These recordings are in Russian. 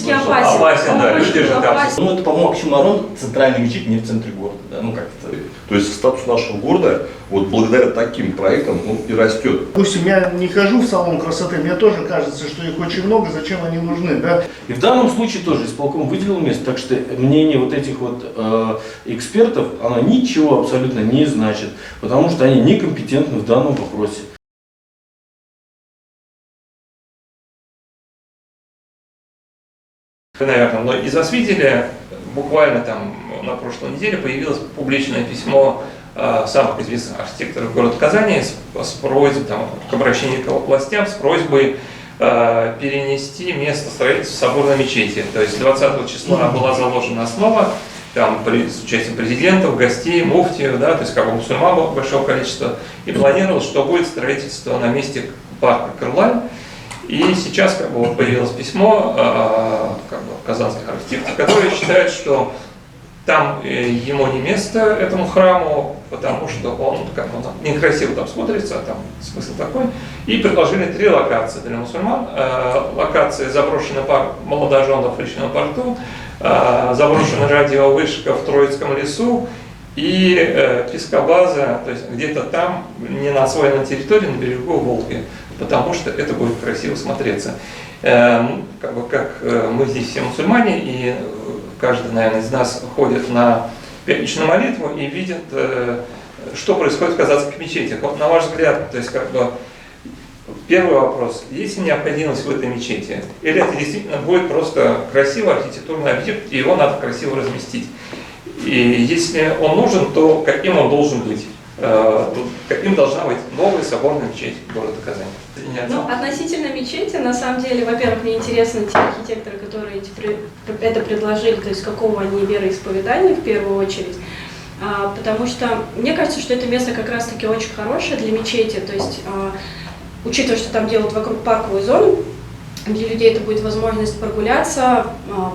физически опасен. Опасен, да, люди же там. Ну, это, по-моему, оксюморон, центральный мечеть не в центре города, да, ну как-то. То есть статус нашего города, вот благодаря таким проектам, он и растет. Допустим, я не хожу в салон красоты, мне тоже кажется, что их очень много, зачем они нужны, да? И в данном случае тоже исполком выделил место, так что мнение вот этих вот экспертов, оно ничего абсолютно не значит, потому что они некомпетентны в данном вопросе. Вы, наверное, многие видели, буквально там на прошлой неделе появилось публичное письмо самых известных архитекторов города Казани с просьбой, там, к обращению к властям с просьбой перенести место строительства соборной мечети. То есть 20 числа была заложена основа, там, с участием президентов, гостей, муфтиев, да, то есть как бы мусульман большого количества, и планировалось, что будет строительство на месте парка Кырлай. И сейчас как бы, вот, появилось письмо как бы, казанских архитекторов, которые считают, что там ему не место, этому храму, потому что он как бы, некрасиво там смотрится, там смысл такой. И предложили 3 локации для мусульман. Локация заброшенный парк молодоженов в Речном порту, заброшенная радиовышка в Троицком лесу и пескобаза, то есть где-то там, не на освоенной территории, на берегу Волги, потому что это будет красиво смотреться. Как бы, как мы здесь все мусульмане, и каждый, наверное, из нас ходит на пятничную молитву и видит, что происходит в казанских мечетях. Вот, на ваш взгляд, то есть как бы первый вопрос, есть ли необходимость в этой мечети? Или это действительно будет просто красивый архитектурный объект, и его надо красиво разместить? И если он нужен, то каким он должен быть? Каким должна быть новая соборная мечеть города Казани? Ну, относительно мечети, на самом деле, во-первых, мне интересны те архитекторы, которые это предложили, то есть какого они вероисповедания в первую очередь. Потому что мне кажется, что это место как раз-таки очень хорошее для мечети, то есть учитывая, что там делают вокруг парковую зону, для людей это будет возможность прогуляться,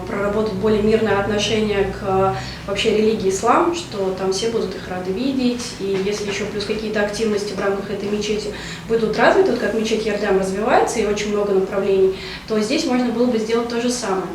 проработать более мирное отношение к вообще религии ислам, что там все будут их рады видеть, и если еще плюс какие-то активности в рамках этой мечети будут развиты, вот как мечеть Ярдам развивается и очень много направлений, то здесь можно было бы сделать то же самое.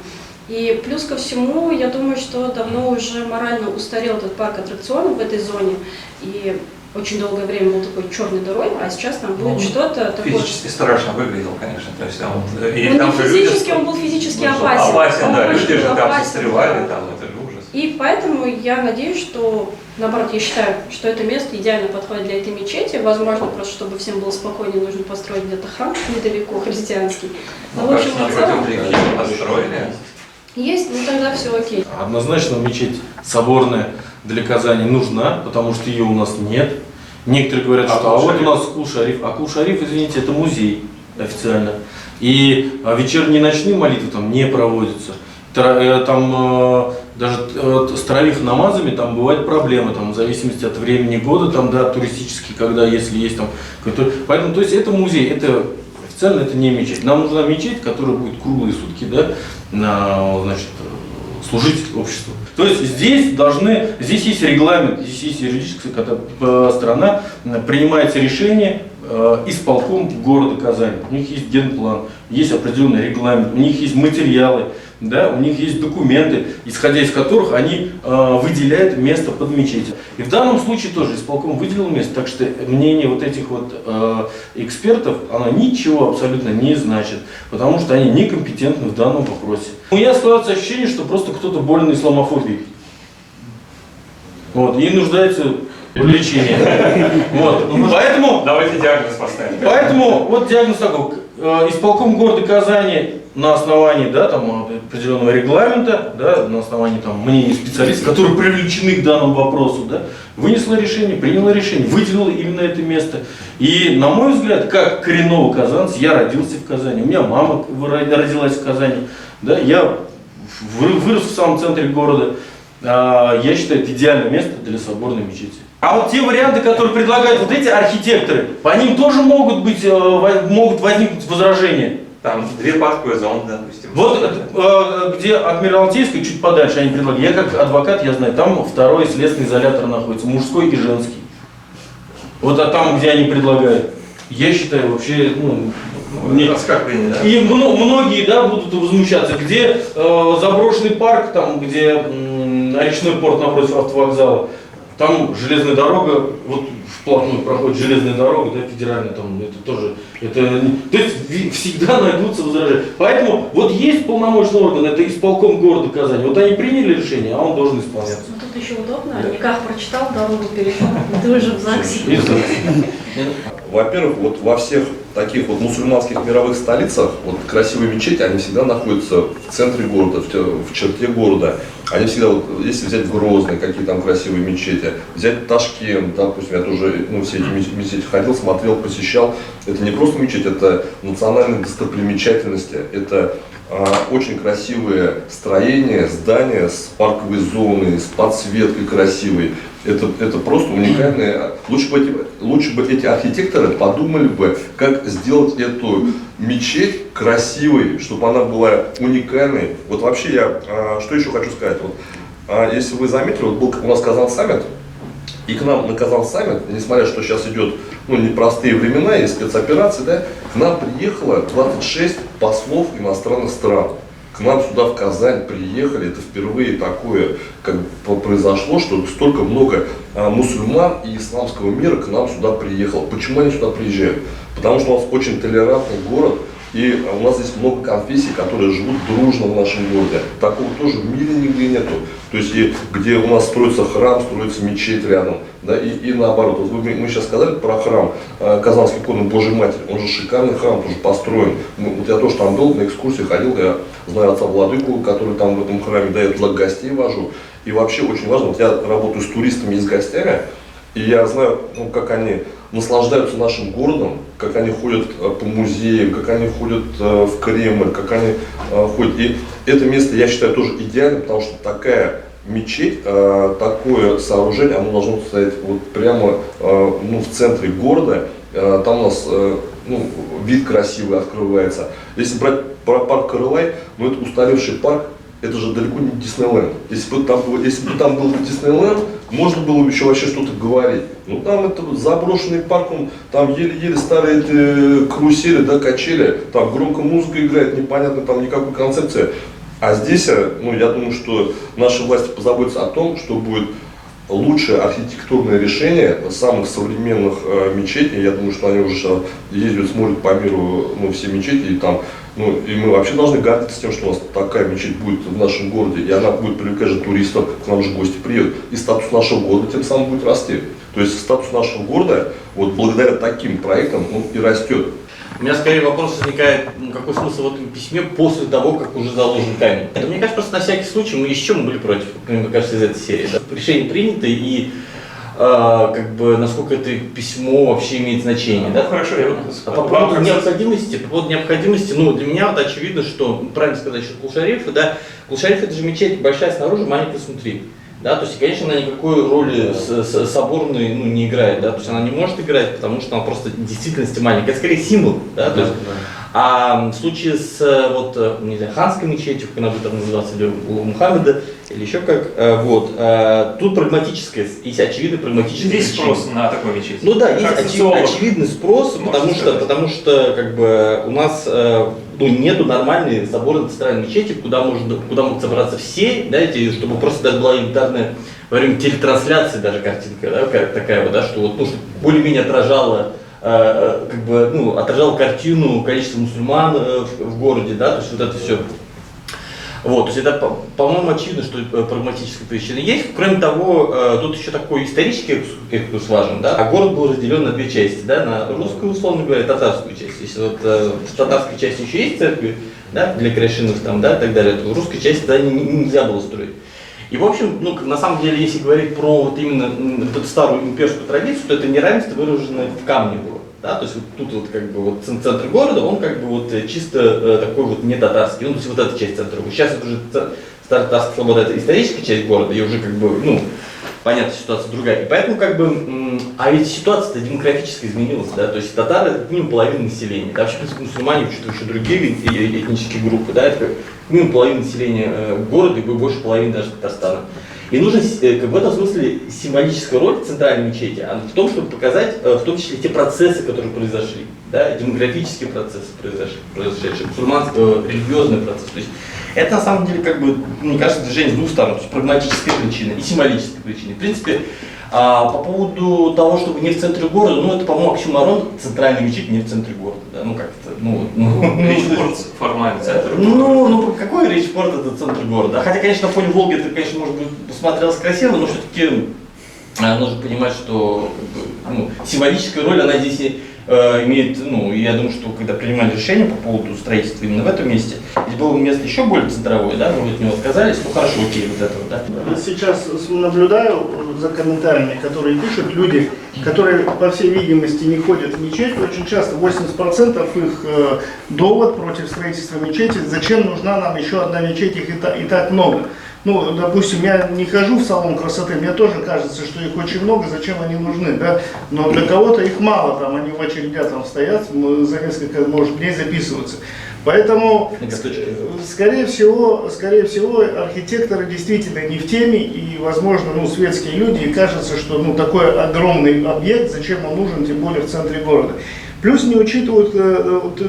И плюс ко всему, я думаю, что давно уже морально устарел этот парк аттракционов в этой зоне, и очень долгое время был такой черной дырой, а сейчас там будет что-то такое. Физически страшно выглядел, конечно. То есть, там, и он, там не физически, он был физически опасен. Опасен, да, Он люди же там опасен, застревали, да. там, это же ужас. И поэтому я надеюсь, что, наоборот, я считаю, что это место идеально подходит для этой мечети. Возможно, просто чтобы всем было спокойнее, нужно построить где-то храм недалеко, христианский. Ну, в общем, напротив реки построили. есть, ну тогда все окей. Однозначно мечеть соборная для Казани нужна, потому что ее у нас нет. Некоторые говорят, что вот у нас Кул-Шариф, а Кул-Шариф, извините, это музей официально. И вечерние и ночные молитвы там не проводятся. Там даже с таравих намазами там бывают проблемы, там, в зависимости от времени года, там, да, туристические, когда, если есть там какой-то. Поэтому, то есть это музей, это официально это не мечеть. Нам нужна мечеть, которая будет круглые сутки, да, значит, служить обществу. То есть здесь есть регламент, здесь есть юридическая сторона, принимается решение исполком города Казани. У них есть генплан, есть определенный регламент, у них есть материалы, да, у них есть документы, исходя из которых они выделяют место под мечеть. И в данном случае тоже исполком выделил место, так что мнение вот этих вот экспертов, оно ничего абсолютно не значит, потому что они некомпетентны в данном вопросе. У меня складывается ощущение, что просто кто-то болен исламофобией. Вот, и нуждается в лечении. Вот. Поэтому, давайте диагноз поставим. Поэтому вот диагноз такой. Исполком города Казани на основании, да, там, определенного регламента, да, на основании там, мнений специалистов, которые привлечены к данному вопросу, да, вынесла решение, приняла решение, выделила именно это место. И, на мой взгляд, как коренного казанца, я родился в Казани, у меня мама родилась в Казани, да, я вырос в самом центре города. Я считаю, это идеальное место для соборной мечети. А вот те варианты, которые предлагают вот эти архитекторы, по ним тоже могут возникнуть возражения. Там 2 парковые зоны, допустим. Вот где Адмиралтейская, чуть подальше они предлагают. Я как адвокат, я знаю, там 2-й следственный изолятор находится, мужской и женский. Вот а там, где они предлагают, я считаю, вообще, Нет. Оскорбление, да? И многие, да, будут возмущаться, где заброшенный парк, там, где речной порт напротив автовокзала, там железная дорога, вот вплотную проходит железная дорога, да, федеральная, там, это тоже, то есть всегда найдутся возражения. Поэтому вот есть полномочный орган, это исполком города Казани, вот они приняли решение, а он должен исполняться. Ну, тут еще удобно, никак прочитал, дорогу перешел, ты уже в ЗАГСе. Во-первых, вот во всех таких вот мусульманских мировых столицах вот красивые мечети, они всегда находятся в центре города, в черте города. Они всегда, вот, если взять Грозный, какие там красивые мечети, взять Ташкент, допустим, я тоже все эти мечети ходил, смотрел, посещал. Это не просто мечеть, это национальные достопримечательности, это очень красивые строения, здания с парковой зоной, с подсветкой красивой. Это просто уникальные. Лучше бы эти архитекторы подумали бы, как сделать эту мечеть красивой, чтобы она была уникальной. Вот вообще я, что еще хочу сказать. Вот, если вы заметили, вот был у нас Казан саммит, и к нам на Казан саммит, несмотря что сейчас идет непростые времена и спецоперации, да, к нам приехало 26 послов иностранных стран. К нам сюда в Казань приехали, это впервые такое как бы произошло, что столько много мусульман и исламского мира к нам сюда приехало. Почему они сюда приезжают? Потому что у нас очень толерантный город, и у нас здесь много конфессий, которые живут дружно в нашем городе. Такого тоже в мире нигде нету. То есть, и где у нас строится храм, строится мечеть рядом, да, и наоборот. Вот мы сейчас сказали про храм Казанской иконы Божьей Матери. Он же шикарный храм, тоже построен. Вот я тоже там был, на экскурсии ходил, я знаю отца Владыку, который там в этом храме, да, я туда гостей вожу. И вообще очень важно, вот я работаю с туристами и с гостями, и я знаю, как они наслаждаются нашим городом, как они ходят по музеям, как они ходят в Кремль, как они ходят. И это место, я считаю, тоже идеальным, потому что такая мечеть, такое сооружение, оно должно стоять вот прямо в центре города. Там у нас вид красивый открывается. Если брать про парк Карылай, это устаревший парк. Это же далеко не Диснейленд. Если бы там был Диснейленд, можно было бы еще вообще что-то говорить. Ну там это заброшенный парк, там еле-еле старые эти карусели, да, качели, там громко музыка играет, непонятно, там никакой концепции. А здесь, я думаю, что наши власти позаботятся о том, что будет лучшее архитектурное решение самых современных мечетей. Я думаю, что они уже ездят, смотрят по миру все мечети, и там, и мы вообще должны гордиться тем, что у нас такая мечеть будет в нашем городе, и она будет привлекать же туристов, к нам же гости приедут, и статус нашего города тем самым будет расти. То есть статус нашего города, вот благодаря таким проектам, он и растет. У меня скорее вопрос возникает, какой смысл в этом письме после того, как уже заложен камень. Это, мне кажется, просто на всякий случай мы еще были против, мне кажется, из этой серии. Да? Решение принято, и насколько это письмо вообще имеет значение. Да? Хорошо, я по поводу необходимости, для меня вот очевидно, что, правильно сказать, что Кул-Шариф, да, Кул-Шариф это же мечеть большая снаружи, маленькая снутри. Да, то есть, конечно, она никакой роли соборной не играет, да, то есть она не может играть, потому что она просто в действительности маленькая. Это скорее символ, да, то есть, а в случае с ханской мечетью, как она будет там называться, или у Мухаммеда, или еще как, тут прагматическое, есть очевидный прагматический. Здесь спрос на такой мечеть. Ну да, есть очевидный спрос, потому что у нас нету нормальной соборной центральной мечети, куда могут собраться все, да, чтобы просто даже была элементарная во время телетрансляции даже картинка, да, такая вот, да, что вот, чтобы более-менее отражала картину количества мусульман в городе, да, то есть вот это все. Вот, то есть это, по-моему, очевидно, что прагматическая причина есть. Кроме того, тут еще такой исторический экскурс важен, да, а город был разделен на две части, да, на русскую, условно говоря, и татарскую часть. Если вот в татарской части еще есть церкви, да, для крашиных там, да, и так далее, то в русской части тогда нельзя было строить. И, в общем, на самом деле, если говорить про вот именно эту старую имперскую традицию, то это неравенство выражено в камне было. Да? То есть вот тут вот центр города, он чисто такой вот не татарский, то есть вот эта часть центра. Сейчас это уже старая татарская слобода, это историческая часть города, и уже понятно, ситуация другая. И поэтому а ведь ситуация-то демографически изменилась, да, то есть татары это минимум половина населения, да, вообще, в принципе, мусульмане, учитывая еще другие этнические группы, да, это минимум половина населения города и больше половины даже Татарстана. И нужно как в этом смысле символическая роль центральной мечети, а в том, чтобы показать в том числе те процессы, которые произошли, да, демографические процессы произошедшие, мусульманские религиозные процессы. То есть это на самом деле, как бы, мне кажется, движение с двух сторон, то есть прагматическая причина и символическая причина. В принципе, по поводу того, чтобы не в центре города, ну это, по-моему, оксюморон, центральная мечеть не в центре города, да, ну как-то, Речь-порт формально центр. какой Речь-порт это центр города? Хотя, конечно, на фоне Волги это, конечно, может быть, посмотрелось красиво, но все-таки нужно понимать, что как бы, символическая роль, она здесь имеет, я думаю, что когда принимали решение по поводу строительства именно в этом месте, здесь было место еще более центровое, да, мы от него отказались, хорошо, окей, вот этого, да. Сейчас наблюдаю за комментариями, которые пишут люди, которые, по всей видимости, не ходят в мечеть. Очень часто 80% их довод против строительства мечети: зачем нужна нам еще одна мечеть, их и так много. Ну, допустим, я не хожу в салон красоты, мне тоже кажется, что их очень много, зачем они нужны, да? Но для кого-то их мало, там они в очередях там стоят, за несколько, может, дней записываются. Поэтому, скорее всего, архитекторы действительно не в теме, и, возможно, светские люди, и кажется, что такой огромный объект, зачем он нужен, тем более в центре города. Плюс не учитывают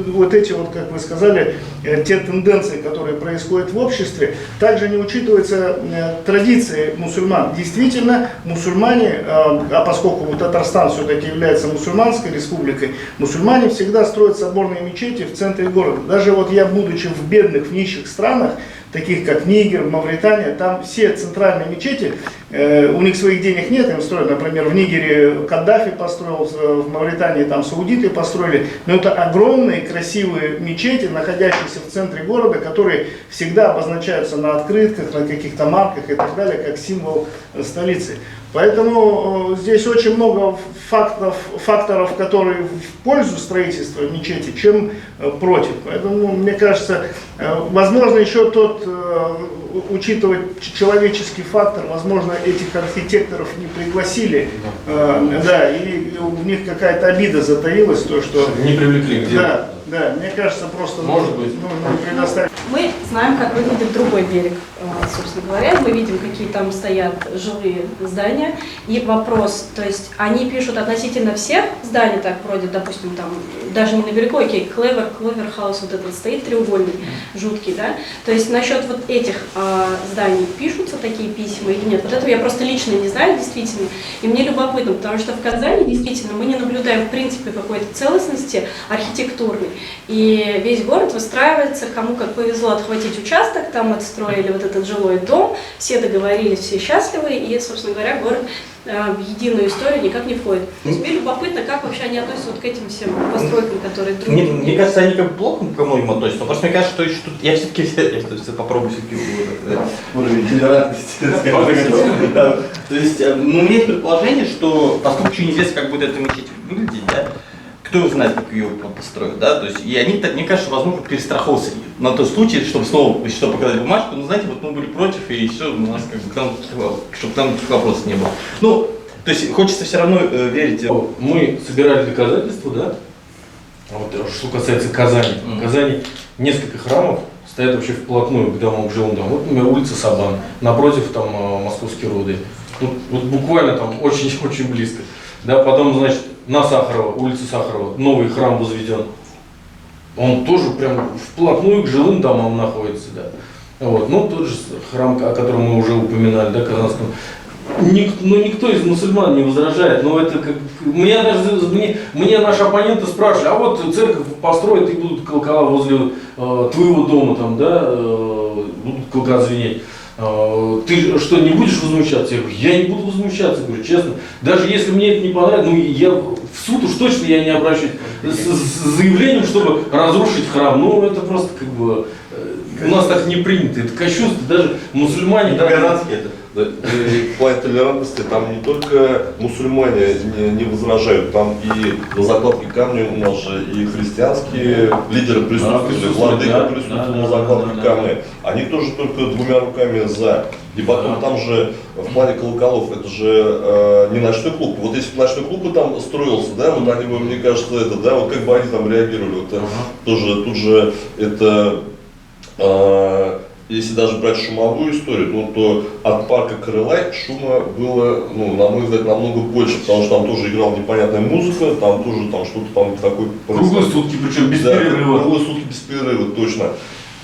вот эти, как вы сказали, те тенденции, которые происходят в обществе. Также не учитываются традиции мусульман. Действительно, мусульмане, а поскольку Татарстан все-таки является мусульманской республикой, мусульмане всегда строят соборные мечети в центре города. Даже вот я, будучи в бедных, в нищих странах, таких как Нигер, Мавритания, там все центральные мечети, у них своих денег нет, им строят, например, в Нигере Каддафи построил, в Мавритании там саудиты построили, но это огромные красивые мечети, находящиеся в центре города, которые всегда обозначаются на открытках, на каких-то марках и так далее, как символ столицы. Поэтому здесь очень много факторов, которые в пользу строительства мечети, чем против. Поэтому, мне кажется, возможно, еще учитывать человеческий фактор, возможно, этих архитекторов не пригласили, да, и у них какая-то обида затаилась, то, что... Не привлекли к делу. Да, мне кажется, просто может быть нужно предоставить. Мы знаем, как выглядит другой берег, собственно говоря. Мы видим, какие там стоят жилые здания. И вопрос, то есть они пишут относительно всех зданий, так вроде, допустим, там, даже не на берегу, окей, Клевер Хаус, вот этот стоит треугольный, жуткий, да? То есть насчет вот этих зданий пишутся такие письма или нет? Вот этого я просто лично не знаю, действительно. И мне любопытно, потому что в Казани действительно мы не наблюдаем, в принципе, какой-то целостности архитектурной. И весь город выстраивается, кому как повезло отхватить участок, там отстроили вот этот жилой дом, все договорились, все счастливы, и, собственно говоря, город в единую историю никак не входит. То есть мне любопытно, как вообще они относятся вот к этим всем постройкам, которые друг другу. Мне кажется, они как плохо ко многим относятся, но просто мне кажется, что еще тут я все-таки попробую все-таки уровень толерантности. То есть, у меня есть предположение, что поскольку еще неизвестно, как будет эта мечеть выглядеть, да, кто знает, как ее построят, да, то есть, и они, мне кажется, возможно, перестраховываются на тот случай, чтобы снова, чтобы показать бумажку, знаете, вот мы были против, и все, у нас как бы там, чтобы там таких вопросов не было. То есть, хочется все равно верить. Мы собирали доказательства, да, вот, что касается Казани. В Казани несколько храмов стоят вообще вплотную к домам, к жилым домам. Вот, например, улица Сабан, напротив там Московские Роды. Вот буквально там очень-очень близко. Да, потом, значит, на Сахарова, улице Сахарова, новый храм возведен. Он тоже прям вплотную к жилым домам находится, да. Вот. Тот же храм, о котором мы уже упоминали, да, Казанском. Никто из мусульман не возражает, но это как... Мне наши оппоненты спрашивали, а вот церковь построят и будут колокола возле твоего дома, там, да, будут колокола звенеть. Ты что, не будешь возмущаться? Я говорю, я не буду возмущаться, говорю, честно. Даже если мне это не понравится, я в суд уж точно я не обращусь с заявлением, чтобы разрушить храм. Это просто как бы у нас так не принято. Это кощунство, даже мусульмане. Казанские это. В плане толерантности там не только мусульмане не возражают, там и на закладке камня у нас же и христианские лидеры присутствовали, владыка присутствовал на закладке камня. Они тоже только двумя руками за. И потом там же в плане колоколов, это же не ночной клуб. Вот если бы ночной клуб там строился, да, вот они бы, мне кажется, это, да, вот как бы они там реагировали. Вот, тоже тут же это если даже брать шумовую историю, ну, то от парка Крылай шума было, ну, на мой взгляд, намного больше, потому что там тоже играла непонятная музыка, там тоже там что-то там такое... Круглые сутки, причем без да, перерыва. круглые сутки без перерыва, точно.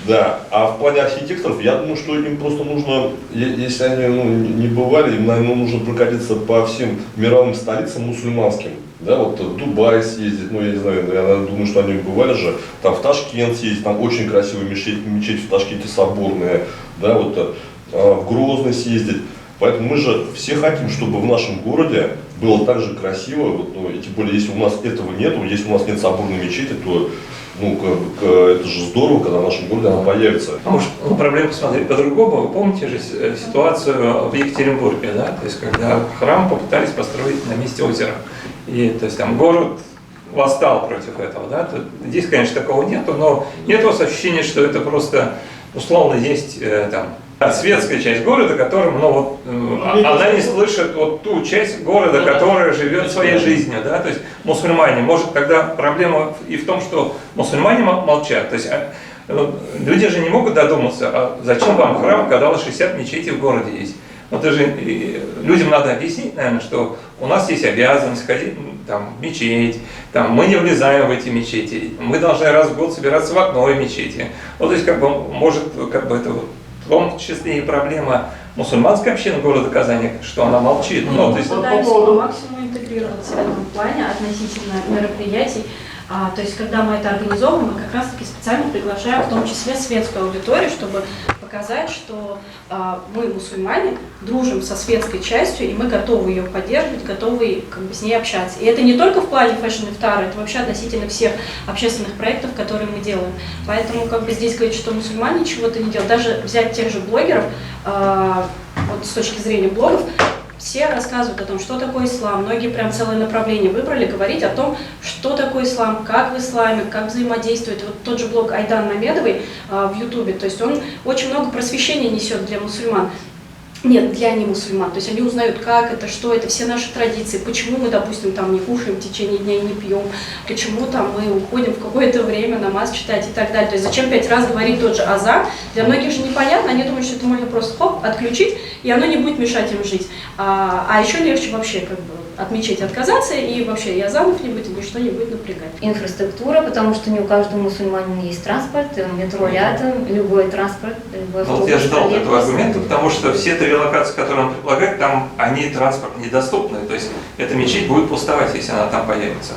Да, а в плане архитекторов, я думаю, что им просто нужно, если они не бывали, им, наверное, нужно прокатиться по всем мировым столицам мусульманским. Да, вот в Дубай съездить, ну я не знаю, я думаю, что они бывали же, там в Ташкент съездить, там очень красивая мечеть в Ташкенте соборная, да, вот в Грозный съездить. Поэтому мы же все хотим, чтобы в нашем городе было так же красиво, вот, ну, и тем более, если у нас этого нету, если у нас нет соборной мечети, то это же здорово, когда в нашем городе она появится. А может, проблему посмотреть по-другому? Вы помните же ситуацию в Екатеринбурге, да? То есть, когда храм попытались построить на месте озера. И, то есть, там город восстал против этого, да? Здесь, конечно, такого нету, но нет у вас ощущения, что это просто, условно, есть там светская часть города, которым, она не слышит вот ту часть города, которая живет своей жизнью, да, то есть мусульмане. Может, тогда проблема и в том, что мусульмане молчат, то есть люди же не могут додуматься, а зачем вам храм, когда у вас 60 мечетей в городе есть. Это же людям надо объяснить, наверное, что у нас есть обязанность ходить там, в мечеть, там, мы не влезаем в эти мечети, мы должны раз в год собираться в одной мечети. Вот, то есть, может, это в том числе и проблема мусульманской общины города Казани, что она молчит. Мы пытаемся по максимуму интегрироваться в этом плане относительно мероприятий. То есть, когда мы это организовываем, мы как раз-таки специально приглашаем в том числе светскую аудиторию, чтобы показать, что мы, мусульмане, дружим со светской частью, и мы готовы ее поддерживать, готовы с ней общаться. И это не только в плане фэшн-ифтара, это вообще относительно всех общественных проектов, которые мы делаем. Поэтому здесь говорить, что мусульмане чего-то не делают. Даже взять тех же блогеров, вот с точки зрения блогов, все рассказывают о том, что такое ислам. Многие прям целое направление выбрали, говорить о том, что такое ислам, как в исламе, как взаимодействовать. Вот тот же блог Айдан Мамедовой в Ютубе, то есть он очень много просвещения несет для мусульман. Нет, для немусульман. То есть они узнают, как это, что это, все наши традиции, почему мы, допустим, там не кушаем в течение дня и не пьем, почему там мы уходим в какое-то время намаз читать и так далее. То есть зачем 5 раз говорить тот же азан? Для многих же непонятно, они думают, что это можно просто хоп, отключить, и оно не будет мешать им жить. А еще легче вообще от мечети отказаться, и вообще и азанов не будет, и ничто не будет напрягать. Инфраструктура, потому что не у каждого мусульманина есть транспорт, метро рядом, любой транспорт, любой автобус. Вот я ждал этого аргумента, потому что все 3 локации, которые он предлагает, там они транспорт недоступны, то есть эта мечеть будет пустовать, если она там появится.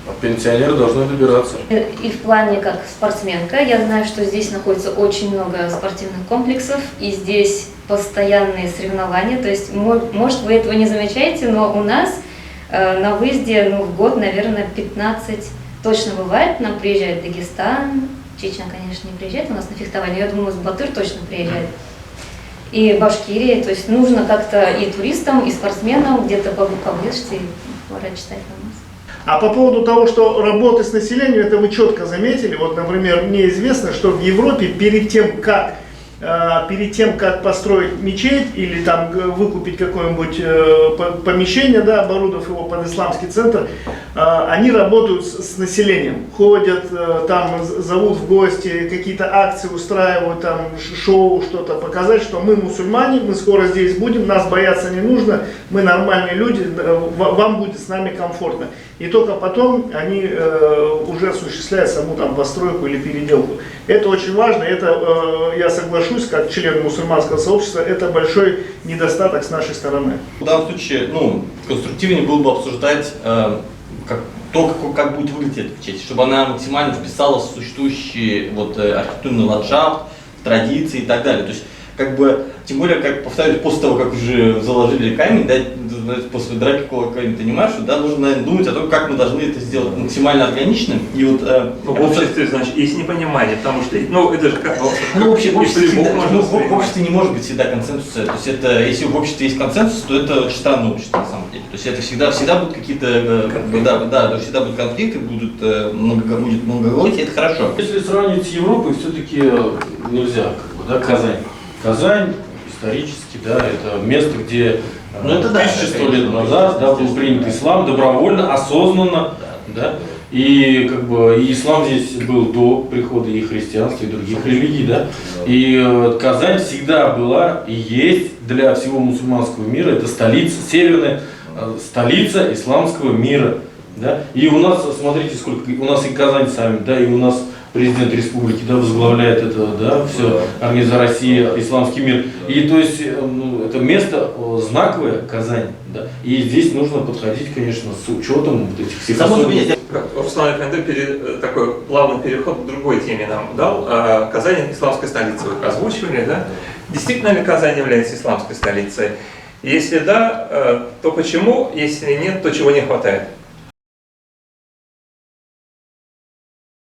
А пенсионеры должны добираться. И в плане как спортсменка, я знаю, что здесь находится очень много спортивных комплексов, и здесь постоянные соревнования, то есть, может, вы этого не замечаете, но у нас на выезде в год, наверное, 15 точно бывает. Нам приезжает Дагестан, Чечня, конечно, не приезжает у нас на фехтование, я думаю, Батыр точно приезжает. И Башкирия, то есть нужно как-то и туристам, и спортсменам где-то поближе прочитать на нас. А по поводу того, что работы с населением, это вы четко заметили. Вот, например, мне известно, что в Европе перед тем, как построить мечеть или там выкупить какое-нибудь помещение, да, оборудовав его под исламский центр, они работают с населением, ходят, там зовут в гости, какие-то акции устраивают, там шоу, что-то показать, что мы мусульмане, мы скоро здесь будем, нас бояться не нужно, мы нормальные люди, вам будет с нами комфортно. И только потом они уже осуществляют саму там постройку или переделку. Это очень важно, это, я соглашусь, как член мусульманского сообщества, это большой недостаток с нашей стороны. В данном случае, конструктивнее было бы обсуждать как будет выглядеть эта мечеть, чтобы она максимально вписалась в существующий архитектурный ландшафт, традиции и так далее. То есть, тем более, повторюсь, после того, как уже заложили камень, да, после драки камень, ты понимаешь, что нужно, наверное, думать о том, как мы должны это сделать максимально органичным. И в обществе, значит, есть непонимание, потому что, это же как в обществе не может быть всегда консенсуса. То есть если в обществе есть консенсус, то это очень странное общество на самом деле. То есть это всегда будут какие-то, всегда будут конфликты, будет многоголосие, это хорошо. Если сравнивать с Европой, все-таки нельзя, Казань исторически, это место, где 1100 лет назад был принят ислам добровольно, осознанно, И как бы и ислам здесь был до прихода и христианства, и других религий, да. И Казань всегда была и есть для всего мусульманского мира, это столица, северная столица исламского мира, да. И у нас, смотрите, сколько, у нас и Казань сами, да, и у нас президент республики, да, возглавляет это, да, все, Организация России, исламский мир. И то есть, ну, это место знаковое, Казань, да. И здесь нужно подходить, конечно, с учетом вот этих всех особенностей. Руслан Эфенди такой плавный переход к другой теме нам дал. Казань – исламская столица, вы озвучивали, да? Действительно ли Казань является исламской столицей? Если да, то почему? Если нет, то чего не хватает?